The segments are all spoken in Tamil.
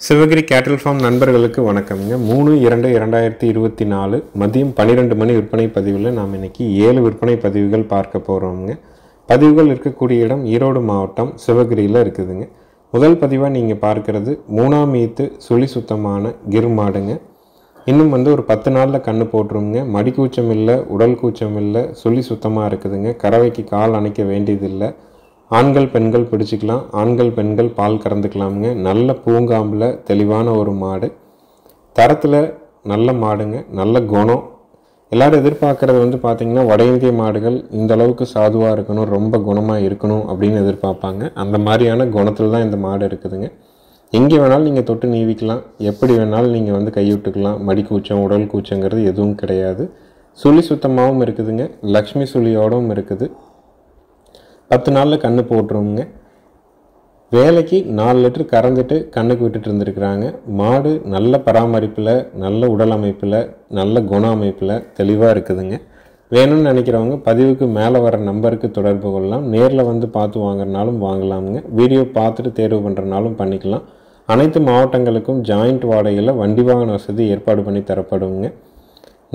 சிவகிரி கேட்டில் ஃபார்ம் நண்பர்களுக்கு வணக்கம்ங்க. 3/2/2024 மதியம் 12 மணி விற்பனை பதிவில் நாம் இன்றைக்கி 7 விற்பனை பதிவுகள் பார்க்க போகிறோம்ங்க. பதிவுகள் இருக்கக்கூடிய இடம் ஈரோடு மாவட்டம் சிவகிரியில் இருக்குதுங்க. முதல் பதிவாக நீங்கள் பார்க்குறது 3ஆம் ஈத்து சுழி சுத்தமான கிர் மாடுங்க. இன்னும் ஒரு 10 நாளில் கன்று போட்டுருங்க. மடி கூச்சம் இல்லை, உடல் கூச்சம் இல்லை, சுழி சுத்தமாக இருக்குதுங்க. கறவைக்கு கால் அணைக்க வேண்டியதில்லை. ஆண்கள் பெண்கள் பிடிச்சிக்கலாம், ஆண்கள் பெண்கள் பால் கறந்துக்கலாமுங்க. நல்ல பூங்காம்பில் தெளிவான ஒரு மாடு, தரத்தில் நல்ல மாடுங்க, நல்ல குணம். எல்லோரும் எதிர்பார்க்குறது பார்த்திங்கன்னா வட இந்திய மாடுகள் இந்த அளவுக்கு சாதுவாக இருக்கணும், ரொம்ப குணமாக இருக்கணும் அப்படின்னு எதிர்பார்ப்பாங்க. அந்த மாதிரியான குணத்தில் தான் இந்த மாடு இருக்குதுங்க. எங்கே வேணாலும் நீங்கள் தொட்டு நீவிக்கலாம், எப்படி வேணாலும் நீங்கள் கைவிட்டுக்கலாம். மடி கூச்சம் உடல் கூச்சங்கிறது எதுவும் கிடையாது. சுழி சுத்தமாகவும் இருக்குதுங்க, லக்ஷ்மி சுழியோடும் இருக்குது. 10 நாளில் கன்று போட்டுருவோங்க. வேலைக்கு 4 லிட்டர் கறந்துட்டு கண்ணுக்கு விட்டுட்டு இருந்துருக்குறாங்க. மாடு நல்ல பராமரிப்பில், நல்ல உடல் அமைப்பில், நல்ல குண அமைப்பில் தெளிவாக இருக்குதுங்க. வேணும்னு நினைக்கிறவங்க பதிவுக்கு மேலே வர நம்பருக்கு தொடர்பு கொள்ளலாம். நேரில் பார்த்து வாங்குறனாலும் வாங்கலாமுங்க. வீடியோ பார்த்துட்டு தேர்வு பண்ணுறனாலும் பண்ணிக்கலாம். அனைத்து மாவட்டங்களுக்கும் ஜாயிண்ட் வாடகையில் வண்டி வாகன வசதி ஏற்பாடு பண்ணி தரப்படுங்க.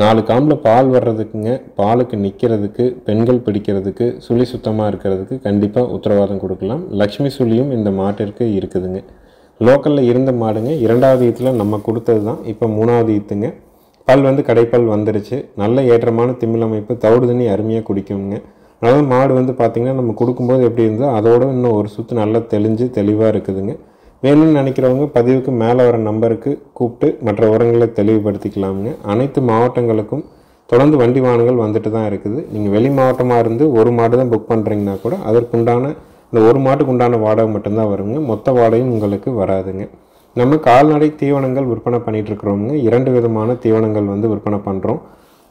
4 காம்பில் பால் வர்றதுக்குங்க, பாலுக்கு நிற்கிறதுக்கு, பெண்கள் பிடிக்கிறதுக்கு, சுழி சுத்தமாக இருக்கிறதுக்கு கண்டிப்பாக உத்தரவாதம் கொடுக்கலாம். லக்ஷ்மி சுழியும் இந்த மாட்டிற்கு இருக்குதுங்க. லோக்கலில் இருந்த மாடுங்க. 2வது ஈத்தில் நம்ம கொடுத்தது தான் இப்போ 3வது ஈத்துங்க. பல் கடைப்பல் வந்துருச்சு. நல்ல ஏற்றமான திமிழ் அமைப்பு, தவிடு தண்ணி அருமையாக குடிக்குங்க. அதனால் மாடு பார்த்திங்கன்னா நம்ம கொடுக்கும்போது எப்படி இருந்தோ அதோட இன்னும் ஒரு சுற்று நல்லா தெளிஞ்சு தெளிவாக இருக்குதுங்க. வேணும்னு நினைக்கிறவங்க பதிவுக்கு மேலே வர நம்பருக்கு கூப்பிட்டு மற்ற விவரங்களை தெளிவுபடுத்திக்கலாமுங்க. அனைத்து மாவட்டங்களுக்கும் தொடர்ந்து வண்டி வாகனங்கள் வந்துட்டு தான் இருக்குது. நீங்கள் வெளி மாவட்டமாக இருந்து ஒரு மாடு தான் புக் பண்ணுறீங்கன்னா கூட அதற்குண்டான இந்த ஒரு மாட்டுக்கு உண்டான வாடகை மட்டும்தான் வருங்க. மொத்த வாடகையும் உங்களுக்கு வராதுங்க. நம்ம கால்நடை தீவனங்கள் விற்பனை பண்ணிகிட்ருக்குறோங்க. 2 விதமான தீவனங்கள் விற்பனை பண்ணுறோம்.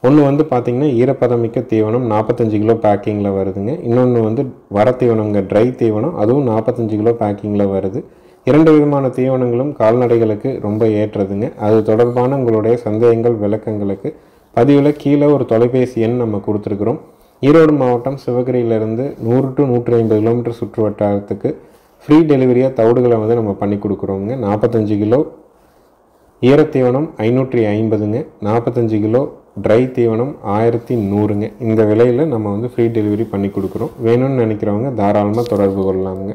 ஒன்று பார்த்திங்கன்னா ஈரப்பதமிக்க தீவனம் 45 கிலோ பேக்கிங்கில் வருதுங்க. இன்னொன்று வர தீவனங்க ட்ரை தீவனம், அதுவும் 45 கிலோ பேக்கிங்கில் வருது. 2 விதமான தீவனங்களும் கால்நடைகளுக்கு ரொம்ப ஏற்றதுங்க. அது தொடர்பான உங்களுடைய சந்தேகங்கள் விளக்கங்களுக்கு பதிவில் கீழே ஒரு தொலைபேசி எண் நம்ம கொடுத்துருக்குறோம். ஈரோடு மாவட்டம் சிவகிரியிலேருந்து 100 to 150 கிலோமீட்டர் சுற்று வட்டாரத்துக்கு ஃப்ரீ டெலிவரியாக தவிடுகளை நம்ம பண்ணி கொடுக்குறோங்க. 45 கிலோ ஈரத்தீவனம் 550ங்க, 45 கிலோ ட்ரை தீவனம் 1100ங்க. இந்த விலையில் நம்ம ஃப்ரீ டெலிவரி பண்ணி கொடுக்குறோம். வேணும்னு நினைக்கிறவங்க தாராளமாக தொடர்பு கொள்ளலாமுங்க.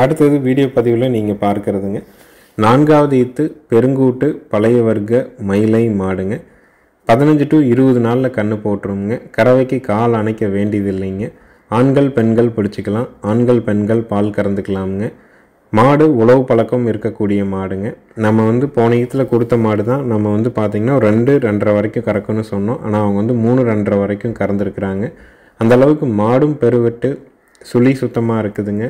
அடுத்தது வீடியோ பதிவில் நீங்கள் பார்க்குறதுங்க 4வது ஈத்து பெருங்கூட்டு பழைய வர்க்க மயிலை மாடுங்க. 15 to 20 நாளில் கன்று போட்டுருங்க. கறவைக்கு கால் அணைக்க வேண்டியதில்லைங்க. ஆண்கள் பெண்கள் பிடிச்சிக்கலாம், ஆண்கள் பெண்கள் பால் கறந்துக்கலாமுங்க. மாடு உழவு பழக்கம் இருக்கக்கூடிய மாடுங்க. நம்ம போன ஈத்தில் கொடுத்த மாடு தான் நம்ம பார்த்திங்கன்னா 2-2.5 வரைக்கும் கறக்குன்னு சொன்னோம். ஆனால் அவங்க 3-2.5 வரைக்கும் கறந்துருக்குறாங்க. அந்தளவுக்கு மாடும் பெருவெட்டு சுழி சுத்தமாக இருக்குதுங்க.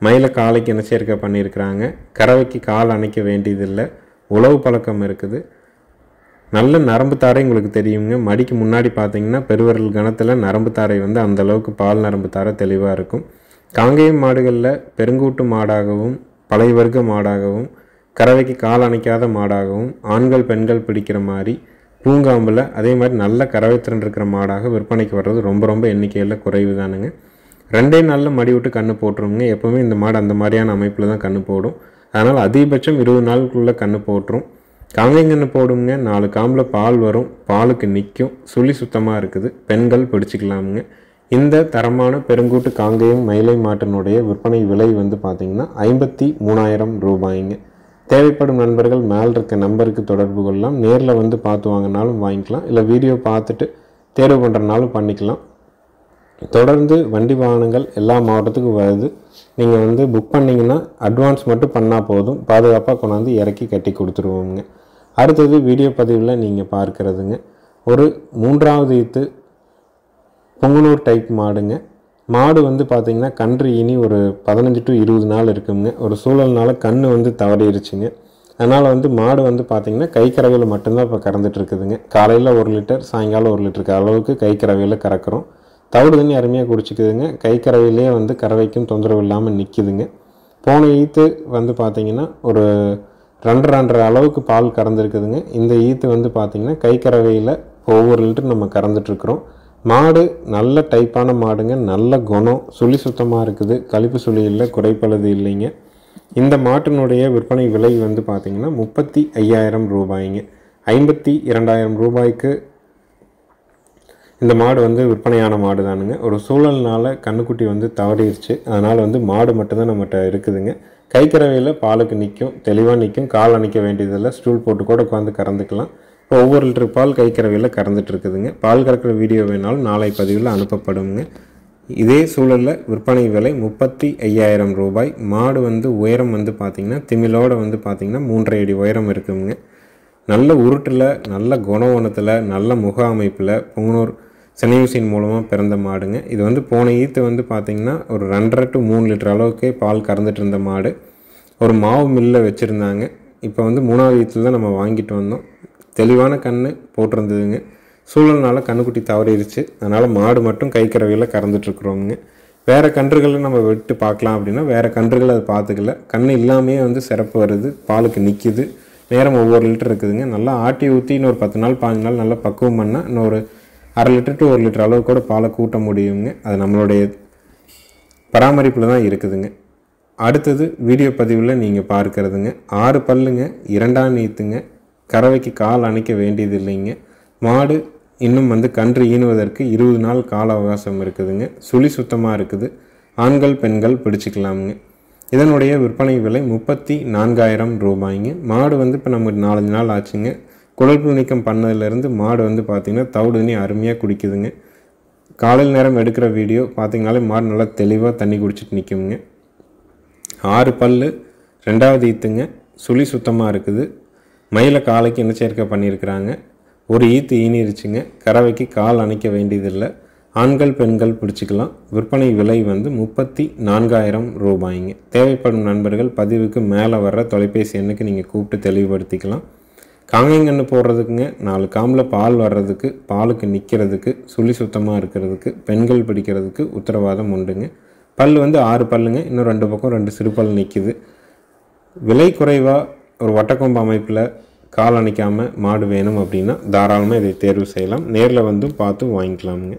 மயிலை காலைக்கு இனச்சேர்க்கை பண்ணியிருக்கிறாங்க. கறவைக்கு கால் அணைக்க வேண்டியதில்லை. உழவு பழக்கம் இருக்குது. நல்ல நரம்பு தாரை உங்களுக்கு தெரியுங்க. மடிக்கு முன்னாடி பார்த்திங்கன்னா பெருவரல் கணத்தில் நரம்பு தாரை அந்தளவுக்கு பால் நரம்பு தாரை தெளிவாக இருக்கும். காங்கேயம் மாடுகளில் பெருங்கூட்டு மாடாகவும் பழைய வர்க்க மாடாகவும் கறவைக்கு கால் அணைக்காத மாடாகவும் ஆண்கள் பெண்கள் பிடிக்கிற மாதிரி பூங்காம்பில் அதே மாதிரி நல்ல கறவை திறன் இருக்கிற மாடாக விற்பனைக்கு வர்றது ரொம்ப எண்ணிக்கையில் குறைவு தானுங்க. 2 நாளில் மடி விட்டு கன்று போட்டுருங்க. எப்போவுமே இந்த மாடு அந்த மாதிரியான அமைப்பில் தான் கன்று போடும். அதனால் அதிகபட்சம் 20 நாளுக்குள்ளே கன்று போட்டுரும். காங்கைங்கன்று போடுங்க. 4 காம்பில் பால் வரும், பாலுக்கு நிற்கும், சுழி சுத்தமாக இருக்குது, பெண்கள் பிடிச்சிக்கலாமுங்க. இந்த தரமான பெருங்கூட்டு காங்கேயம் மயிலை மாட்டினுடைய விற்பனை விலை பார்த்திங்கன்னா 53,000 ரூபாய்ங்க. தேவைப்படும் நண்பர்கள் மேல் இருக்க நம்பருக்கு தொடர்பு கொள்ளலாம். நேரில் பார்த்து வாங்கினாலும் வாங்கிக்கலாம், இல்லை வீடியோ பார்த்துட்டு தேர்வு பண்ணுறனாலும் பண்ணிக்கலாம். தொடர்ந்து வண்டி வாகனங்கள் எல்லா மாவட்டத்துக்கும் வருது. நீங்கள் புக் பண்ணிங்கன்னா அட்வான்ஸ் மட்டும் பண்ணால் போதும், பாதுகாப்பாக கொண்டாந்து இறக்கி கட்டி கொடுத்துருவோங்க. அடுத்தது வீடியோ பதிவில் நீங்கள் பார்க்குறதுங்க ஒரு 3வது ஈத்து பொங்கனூர் டைப் மாடுங்க. மாடு பார்த்திங்கன்னா கன்று இனி ஒரு 15 to 20 நாள் இருக்குங்க. ஒரு சூழல்னால கன்று தவறிடுச்சுங்க. அதனால் மாடு பார்த்திங்கன்னா கை கறவையில் மட்டும்தான் இப்போ கறந்துட்டு இருக்குதுங்க. காலையில் 1 லிட்டர், சாயங்காலம் 1 லிட்டருக்கு அளவுக்கு கை கறவையில் கறக்கிறோம். தவிடு தண்ணி அருமையாக குடிச்சிக்குதுங்க. கை கறவையிலே கறவைக்கும் தொந்தரவு இல்லாமல் நிற்கிதுங்க. போன ஈத்து பார்த்திங்கன்னா ஒரு 2.5 அளவுக்கு பால் கறந்துருக்குதுங்க. இந்த ஈத்து பார்த்திங்கன்னா கை கறவையில் ஒவ்வொரு லிட்டர் நம்ம கறந்துட்டுருக்குறோம். மாடு நல்ல டைப்பான மாடுங்க, நல்ல குணம், சுழி சுத்தமாக இருக்குது, கழிப்பு சுழி இல்லை, குறைப்பழுது இல்லைங்க. இந்த மாட்டினுடைய விற்பனை விலை வந்து பார்த்திங்கன்னா 35,000 ரூபாய்ங்க. 52,000 ரூபாய்க்கு இந்த மாடு வந்து விற்பனையான மாடு தானுங்க. ஒரு சூழல்னால கண்ணுக்குட்டி வந்து தவறிடுச்சு. அதனால் வந்து மாடு மட்டும்தான் நம்மகிட்ட இருக்குதுங்க. கைக்கறவையில் பாலுக்கு நிற்கும், தெளிவாக நிற்கும். கால் அணைக்க வேண்டியதில்லை, ஸ்டூல் போட்டு கூட உட்காந்து கறந்துக்கலாம். இப்போ ஒவ்வொரு லிட்டர் பால் கைக்கறவையில் கறந்துட்டு இருக்குதுங்க. பால் கறக்கிற வீடியோ வேணாலும் நாளை பதிவில் அனுப்பப்படுங்க. இதே சூழலில் விற்பனை விலை 35,000 ரூபாய். மாடு வந்து உயரம் வந்து பார்த்திங்கன்னா திமிலோடு வந்து பார்த்திங்கன்னா 3.5 அடி உயரம் இருக்குங்க. நல்ல உருட்டில், நல்ல குணவனத்தில், நல்ல முக அமைப்பில் புங்கனூர் செனையூசின் மூலமாக பிறந்த மாடுங்க. இது வந்து போன ஈத்து வந்து பார்த்திங்கன்னா ஒரு 2.5 to 3 லிட்டர் அளவுக்கு பால் கறந்துட்டு இருந்த மாடு. ஒரு மாவு மில்லில் வச்சுருந்தாங்க. இப்போ வந்து 3வது ஈத்தில் தான் நம்ம வாங்கிட்டு வந்தோம். தெளிவான கண் போட்டிருந்ததுங்க. சூழல்னால கண்ணுக்குட்டி தவறிடுச்சு. அதனால் மாடு மட்டும் கைக்கறவையில் கறந்துட்டுருக்குறோங்க. வேறு கன்றுகளை நம்ம விட்டு பார்க்கலாம் அப்படின்னா வேறு கன்றுகளை அதை பார்த்துக்கல. கண் இல்லாமையே வந்து சிறப்பு வருது, பாலுக்கு நிற்கிது. நேரம் ஒவ்வொரு லிட்டர் இருக்குதுங்க. நல்லா ஆட்டி ஊற்றி இன்னொரு 10 நாள் 15 நாள் நல்லா பக்குவம் பண்ணால் இன்னொரு 1/2 லிட்டர் to 1 லிட்டர் அளவு கூட பாலை கூட்ட முடியுங்க. அது நம்மளுடைய பராமரிப்பில் தான் இருக்குதுங்க. அடுத்தது வீடியோ பதிவில் நீங்கள் பார்க்குறதுங்க 6 பல்லுங்க, 2ஆம் நீத்துங்க. கறவைக்கு கால் அணைக்க வேண்டியது இல்லைங்க. மாடு இன்னும் வந்து கன்று ஈனுவதற்கு 20 நாள் கால அவகாசம் இருக்குதுங்க. சுழி சுத்தமாக இருக்குது. ஆண்கள் பெண்கள் பிடிச்சிக்கலாமுங்க. இதனுடைய விற்பனை விலை 34,000 ரூபாய்ங்க. மாடு வந்து இப்போ நமக்கு 4-5 நாள் ஆச்சுங்க. குடல்புழு நீக்கம் பண்ணதுலேருந்து மாடு வந்து பார்த்திங்கன்னா தவிடு தண்ணி அருமையாக குடிக்குதுங்க. காலையில் நேரம் எடுக்கிற வீடியோ பார்த்திங்கனாலே மாடு நல்லா தெளிவாக தண்ணி குடிச்சிட்டு நிற்குங்க. 6 பல்லு, 2வது ஈத்துங்க. சுழி சுத்தமாக இருக்குது. மயில காலைக்கு இனச்சேர்க்கை பண்ணியிருக்கிறாங்க. ஒரு ஈத்து ஈனிருச்சுங்க. கறவைக்கு கால் அணைக்க வேண்டியதில்லை. ஆண்கள் பெண்கள் பிடிச்சிக்கலாம். விற்பனை விலை வந்து 34,000 ரூபாய்ங்க. தேவைப்படும் நண்பர்கள் பதிவுக்கு மேலே வர்ற தொலைபேசி எண்ணுக்கு நீங்கள் கூப்பிட்டு தெளிவுபடுத்திக்கலாம். காங்கைங்கன்று போடுறதுக்குங்க, 4 காம்பில் பால் வர்றதுக்கு, பாலுக்கு நிற்கிறதுக்கு, சுழி சுத்தமாக இருக்கிறதுக்கு, பெண்கள் பிடிக்கிறதுக்கு உத்தரவாதம் உண்டுங்க. பல் வந்து 6 பல்லுங்க. இன்னும் 2 பக்கம் 2 சிறு பல் நிற்கிது. விலை குறைவாக ஒரு வட்டக்கொம்பு அமைப்பில் கால் அணைக்காமல் மாடு வேணும் அப்படின்னா தாராளமாக இதை தேர்வு செய்யலாம். நேரில் வந்து பார்த்து வாங்கிக்கலாமுங்க.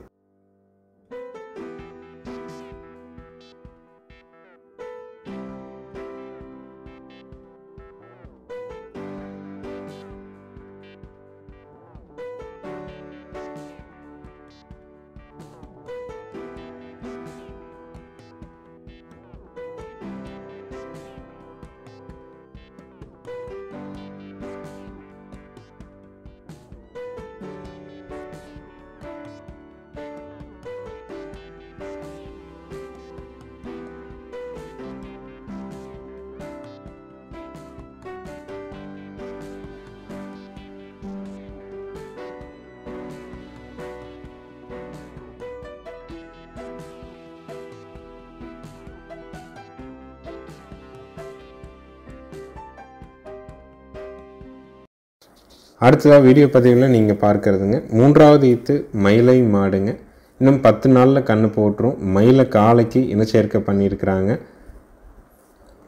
அடுத்ததாக வீடியோ பதிவில் நீங்கள் பார்க்குறதுங்க 3வது ஈத்து மயிலை மாடுங்க. இன்னும் 10 நாளில் கன்று போட்டுரும். மயிலை காலைக்கு இனச்சேர்க்கை பண்ணியிருக்கிறாங்க.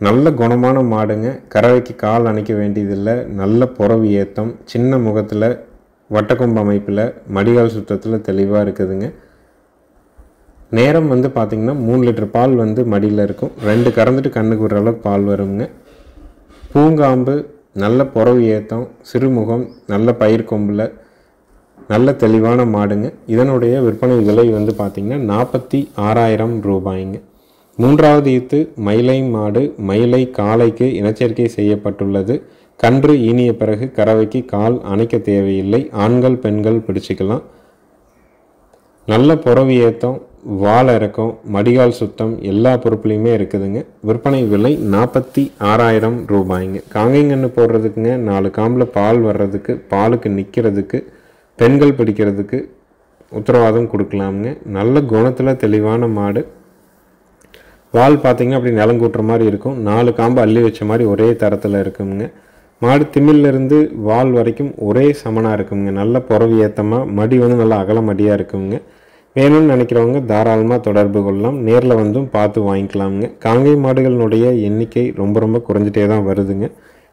நல்ல குணமான மாடுங்க. கறவைக்கு கால் அணைக்க வேண்டியதில்லை. நல்ல புறவு ஏத்தம், சின்ன முகத்தில், வட்டக்கொம்பு அமைப்பில், மடிகால் சுத்தத்தில் தெளிவாக இருக்குதுங்க. நேரம் வந்து பார்த்திங்கன்னா 3 லிட்டர் பால் வந்து மடியில் இருக்கும். 2 கறந்துட்டு கண்ணுக்கு விடுற அளவுக்கு பால் வருங்க. பூங்காம்பு, நல்ல புறவு ஏத்தம், சிறுமுகம், நல்ல பயிர் கொம்பில், நல்ல தெளிவான மாடுங்க. இதனுடைய விற்பனை விலை வந்து பார்த்திங்கன்னா 46,000 ரூபாய்ங்க. 3வது ஈத்து மயிலை மாடு. மயிலை காலைக்கு இனச்சேர்க்கை செய்யப்பட்டுள்ளது. கன்று ஈனிய பிறகு கறவைக்கு கால் அணைக்க தேவையில்லை. ஆண்கள் பெண்கள் பிடிச்சிக்கலாம். நல்ல புறவு ஏத்தம், வால் இறக்கம், மடிகால் சுத்தம் எல்லா பொருட்களையுமே இருக்குதுங்க. விற்பனை விலை 46,000 ரூபாய்ங்க. காங்கைங்கன்று போடுறதுக்குங்க, 4 காம்பில் பால் வர்றதுக்கு, பாலுக்கு நிற்கிறதுக்கு, பெண்கள் பிடிக்கிறதுக்கு உத்தரவாதம் கொடுக்கலாமுங்க. நல்ல குணத்தில் தெளிவான மாடு. வால் பார்த்திங்கன்னா அப்படி நிலங்கூட்டுற மாதிரி இருக்கும். 4 காம்பு அள்ளி வச்ச மாதிரி ஒரே தரத்தில் இருக்குங்க. மாடு திமிலிருந்து வால் வரைக்கும் ஒரே சமனாக இருக்குங்க. நல்ல புறவு ஏத்தமாக, மடி வந்து நல்லா அகல மடியாக இருக்குங்க. வேணும்னு நினைக்கிறவங்க தாராளமாக தொடர்பு கொள்ளலாம். நேரில் வந்தும் பார்த்து வாங்கிக்கலாமுங்க. காங்கை மாடுகளினுடைய எண்ணிக்கை ரொம்ப குறைஞ்சிட்டே தான் வருதுங்க.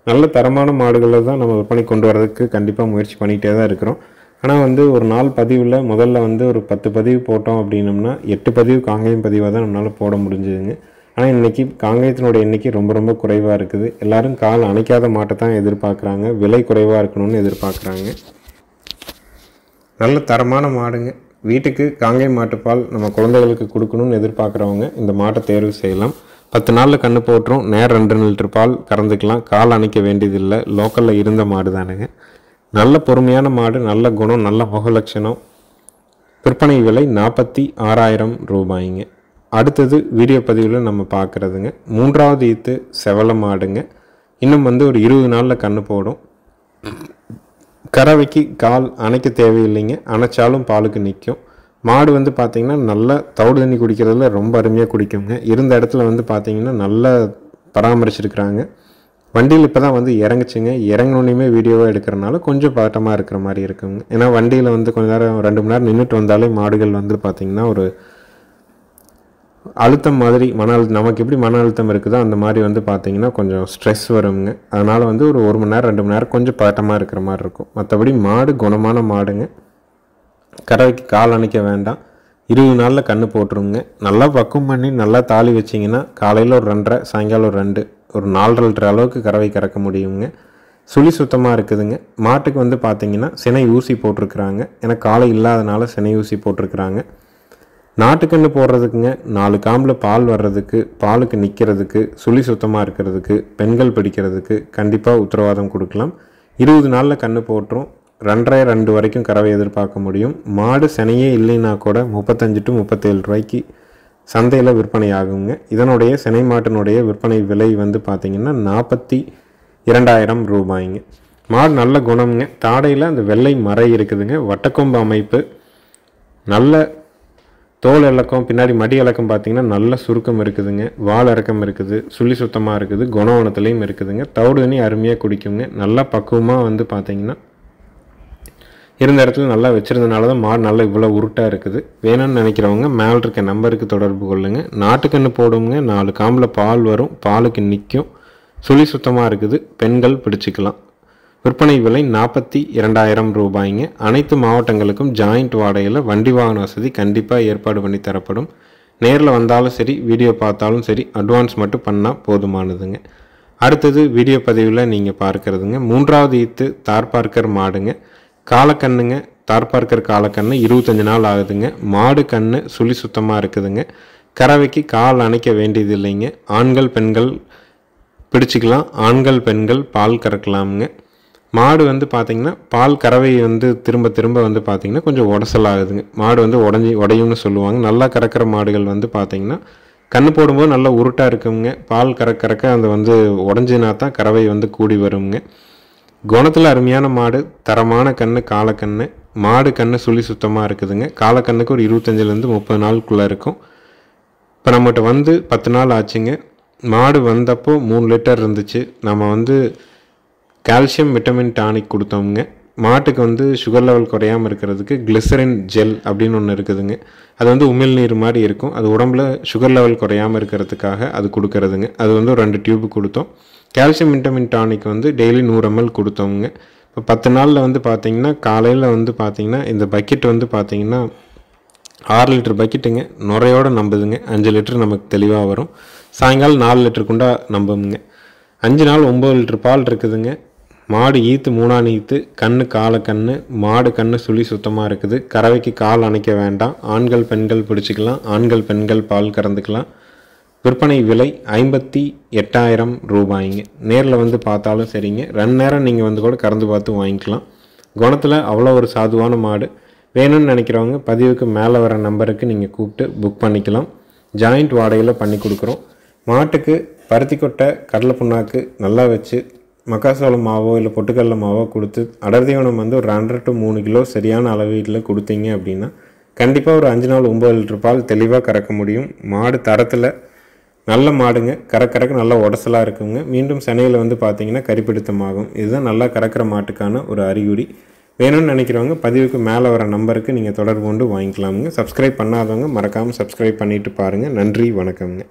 நல்ல தரமான மாடுகளை தான் நம்ம விற்பனை கொண்டு வரதுக்கு கண்டிப்பாக முயற்சி பண்ணிகிட்டே தான் இருக்கிறோம். ஆனால் வந்து ஒரு நாள் பதிவில் முதல்ல வந்து ஒரு 10 பதிவு போட்டோம் அப்படின்னம்னா 8 பதிவு காங்கேயம் பதிவாக தான் நம்மளால் போட முடிஞ்சுதுங்க. ஆனால் இன்றைக்கி காங்கேயத்தினுடைய எண்ணிக்கை ரொம்ப ரொம்ப குறைவாக இருக்குது. எல்லோரும் கால் அணைக்காத மாட்டை தான் எதிர்பார்க்குறாங்க, விலை குறைவாக இருக்கணும்னு எதிர்பார்க்குறாங்க. நல்ல தரமான மாடுங்க. வீட்டுக்கு காங்கேயம் மாட்டுப்பால் நம்ம குழந்தைகளுக்கு கொடுக்கணும்னு எதிர்பார்க்குறவங்க இந்த மாட்டை தேர்வு செய்யலாம். 10 நாளில் கன்று போட்டுரும். நேரம் 2 லிட்டர் பால் கறந்துக்கலாம். கால் அணைக்க வேண்டியதில்லை. லோக்கலில் இருந்த மாடு தானுங்க. நல்ல பொறுமையான மாடு, நல்ல குணம், நல்ல முகலட்சணம். விற்பனை விலை 46,000 ரூபாய்ங்க. அடுத்தது வீடியோ பதிவில் நம்ம பார்க்குறதுங்க 3வது ஈத்து செவல மாடுங்க. இன்னும் ஒரு 20 நாளில் கன்று போடும். கறவைக்கு கால் அணைக்க தேவையில்லைங்க. அணைச்சாலும் பாலுக்கு நிற்கும். மாடு பார்த்திங்கன்னா நல்லா தவிடு தண்ணி குடிக்கிறதுல ரொம்ப அருமையாக குடிக்குங்க. இருந்த இடத்துல பார்த்திங்கன்னா நல்லா பராமரிச்சிருக்கிறாங்க. வண்டியில் இப்போ தான் இறங்குச்சுங்க. இறங்கினோன்னையுமே வீடியோவாக எடுக்கிறனால கொஞ்சம் பதட்டமாக இருக்கிற மாதிரி இருக்குங்க. ஏன்னா வண்டியில் கொஞ்சம் நேரம் 2 மணி நேரம் நின்றுட்டு வந்தாலே மாடுகள் பார்த்திங்கன்னா ஒரு அழுத்தம் மாதிரி நமக்கு எப்படி மன அழுத்தம் இருக்குதோ அந்த மாதிரி பார்த்திங்கன்னா கொஞ்சம் ஸ்ட்ரெஸ் வருங்க. அதனால் ஒரு 1 மணி நேரம் 2 மணி நேரம் கொஞ்சம் பதட்டமாக இருக்கிற மாதிரி இருக்கும். மற்றபடி மாடு குணமான மாடுங்க. கறவைக்கு கால் அணைக்க வேண்டாம். 20 நாளில் கன்று போட்டுருங்க. நல்லா பக்குவம் பண்ணி நல்லா தாலி வச்சிங்கன்னா காலையில் ஒரு 2.5, சாயங்காலம் ஒரு 2, ஒரு 4 லிட்டர் அளவுக்கு கறவை கறக்க முடியுங்க. சுழி சுத்தமாக இருக்குதுங்க. மாட்டுக்கு பார்த்திங்கன்னா சினை ஊசி போட்டிருக்கிறாங்க. ஏன்னா காலை இல்லாதனால சினை ஊசி போட்டிருக்கிறாங்க. நாட்டுக்கன்று போடுறதுக்குங்க 4 காம்பில் பால் வர்றதுக்கு, பாலுக்கு நிற்கிறதுக்கு, சுழி சுத்தமாக இருக்கிறதுக்கு, பெண்கள் பிடிக்கிறதுக்கு கண்டிப்பாக உத்தரவாதம் கொடுக்கலாம். 20 நாளில் கன்று போட்டுரும். 2.5 வரைக்கும் கறவை எதிர்பார்க்க முடியும். மாடு சினையே இல்லைன்னா கூட 35 to 37 ரூபாய்க்கு சந்தையில் விற்பனை ஆகுங்க. இதனுடைய சினை மாட்டினுடைய விற்பனை விலை பார்த்திங்கன்னா 42,000 ரூபாய்ங்க. மாடு நல்ல குணம்ங்க. தாடையில் அந்த வெள்ளை மறை இருக்குதுங்க. வட்டக்கொம்பு அமைப்பு, நல்ல தோல் இலக்கம், பின்னாடி மடி இலக்கம் பார்த்திங்கன்னா நல்ல சுருக்கம் இருக்குதுங்க. வால் இறக்கம் இருக்குது. சுழி சுத்தமாக இருக்குது. குணவனத்துலேயும் இருக்குதுங்க. தவிடு தண்ணி அருமையாக குடிக்குங்க. நல்லா பக்குவமாக பார்த்திங்கன்னா இருந்த இடத்துல நல்லா வச்சுருந்தனால தான் மாடு நல்லா இவ்வளோ உருட்டாக இருக்குது. வேணும்னு நினைக்கிறவங்க மேலே இருக்க நம்பருக்கு தொடர்பு கொள்ளுங்கள். நாட்டுக்கன்று போடுங்க. 4 காம்பில் பால் வரும். பாலுக்கு நிற்கும். சுழி சுத்தமாக இருக்குது. பெண்கள் பிடிச்சிக்கலாம். விற்பனை விலை 42,000 ரூபாய்ங்க. அனைத்து மாவட்டங்களுக்கும் ஜாயிண்ட் வாடகையில் வண்டி வாகன வசதி கண்டிப்பாக ஏற்பாடு பண்ணி தரப்படும். நேரில் வந்தாலும் சரி, வீடியோ பார்த்தாலும் சரி, அட்வான்ஸ் மட்டும் பண்ணால் போதுமானதுங்க. அடுத்தது வீடியோ பதிவில் நீங்கள் பார்க்குறதுங்க 3வது ஈத்து தார்பார்க்கர் மாடுங்க. காலக்கண்ணுங்க. தார்பார்க்கர் காலக்கண்ணு 25 நாள் ஆகுதுங்க. மாடு கண்ணு சுழி சுத்தமாக இருக்குதுங்க. கறவைக்கு கால் அணைக்க வேண்டியது இல்லைங்க. ஆண்கள் பெண்கள் பிடிச்சிக்கலாம். ஆண்கள் பெண்கள் பால் கறக்கலாமுங்க. மாடு பார்த்திங்கன்னா பால் கறவை திரும்ப திரும்ப பார்த்திங்கன்னா கொஞ்சம் உடசல் ஆகுதுங்க. மாடு உடையும்னு சொல்லுவாங்க. நல்லா கறக்கிற மாடுகள் பார்த்திங்கன்னா கன்று போடும்போது நல்லா உருட்டாக இருக்குங்க. பால் கறக்க அந்த உடஞ்சினா தான் கறவை கூடி வருங்க. குணத்தில் அருமையான மாடு, தரமான கன்று காலக்கண்ணு. மாடு கன்று சுழி சுத்தமாக இருக்குதுங்க. காலக்கண்ணுக்கு ஒரு 25லேருந்து 30 நாளுக்குள்ளே இருக்கும். இப்போ நம்மகிட்ட 10 நாள் ஆச்சுங்க. மாடு வந்தப்போ 3 லிட்டர் இருந்துச்சு. நம்ம கால்சியம் விட்டமின் டானிக் கொடுத்தோம்ங்க. மாட்டுக்கு சுகர் லெவல் குறையாமல் இருக்கிறதுக்கு கிளிசரின் ஜெல் அப்படின்னு ஒன்று இருக்குதுங்க. அது உமிழ்நீர் மாதிரி இருக்கும். அது உடம்புல சுகர் லெவல் குறையாமல் இருக்கிறதுக்காக அது கொடுக்கறதுங்க. அது ஒரு 2 டியூப் கொடுத்தோம். Calcium vitamin tonic daily 100 ml கொடுத்தோங்க. இப்போ 10 நாளில் பார்த்திங்கன்னா காலையில் பார்த்திங்கன்னா இந்த பக்கெட் பார்த்திங்கன்னா 6 லிட்டர் பக்கெட்டுங்க. நுரையோடு நம்புதுங்க. 5 லிட்டர் நமக்கு தெளிவாக வரும். சாயங்காலம் 4 லிட்டருக்குண்டா நம்புங்க. 5 நாள் 9 லிட்டர் பால் இருக்குதுங்க. மாடு ஈத்து 3ஆம் ஈத்து. கண்ணு காலக்கண்ணு. மாடு கண்ணு சுழி சுத்தமாக இருக்குது. கறவைக்கு கால் அணைக்க வேண்டாம். ஆண்கள் பெண்கள் பிடிச்சிக்கலாம். ஆண்கள் பெண்கள் பால் கறந்துக்கலாம். விற்பனை விலை 58,000 ரூபாய்ங்க. நேரில் பார்த்தாலும் சரிங்க. 2 நேரம் நீங்கள் கூட கறந்து பார்த்து வாங்கிக்கலாம். குணத்தில் அவ்வளோ ஒரு சாதுவான மாடு. வேணும்னு நினைக்கிறவங்க பதிவுக்கு மேலே வர நம்பருக்கு நீங்கள் கூப்பிட்டு புக் பண்ணிக்கலாம். ஜாயிண்ட் வாடகையில் பண்ணி கொடுக்குறோம். மாட்டுக்கு பருத்தி கொட்டை, கடலை புண்ணாக்கு நல்லா வச்சு மக்காசோளம் மாவோ இல்லை பொட்டுக்கடலை மாவோ கொடுத்து அடர் தீவனம் ஒரு 2.5 to 3 கிலோ சரியான அளவீட்டில் கொடுத்தீங்க அப்படின்னா கண்டிப்பாக ஒரு 5 நாள் 9 லிட்டர் பால் தெளிவாக கறக்க முடியும். மாடு தரத்தில் நல்ல மாடுங்க. கறக்க நல்லா உடசலாக இருக்குங்க. மீண்டும் சனையில் பார்த்திங்கன்னா கரிப்பிடித்தமாகும். இதுதான் நல்லா கறக்கிற மாட்டுக்கான ஒரு அறிகுறி. வேணும்னு நினைக்கிறவங்க பதிவுக்கு மேலே வர நம்பருக்கு நீங்கள் தொடர்பு கொண்டு வாங்கிக்கலாமுங்க. சப்ஸ்கிரைப் பண்ணாதவங்க மறக்காமல் சப்ஸ்கிரைப் பண்ணிவிட்டு பாருங்கள். நன்றி, வணக்கம்ங்க.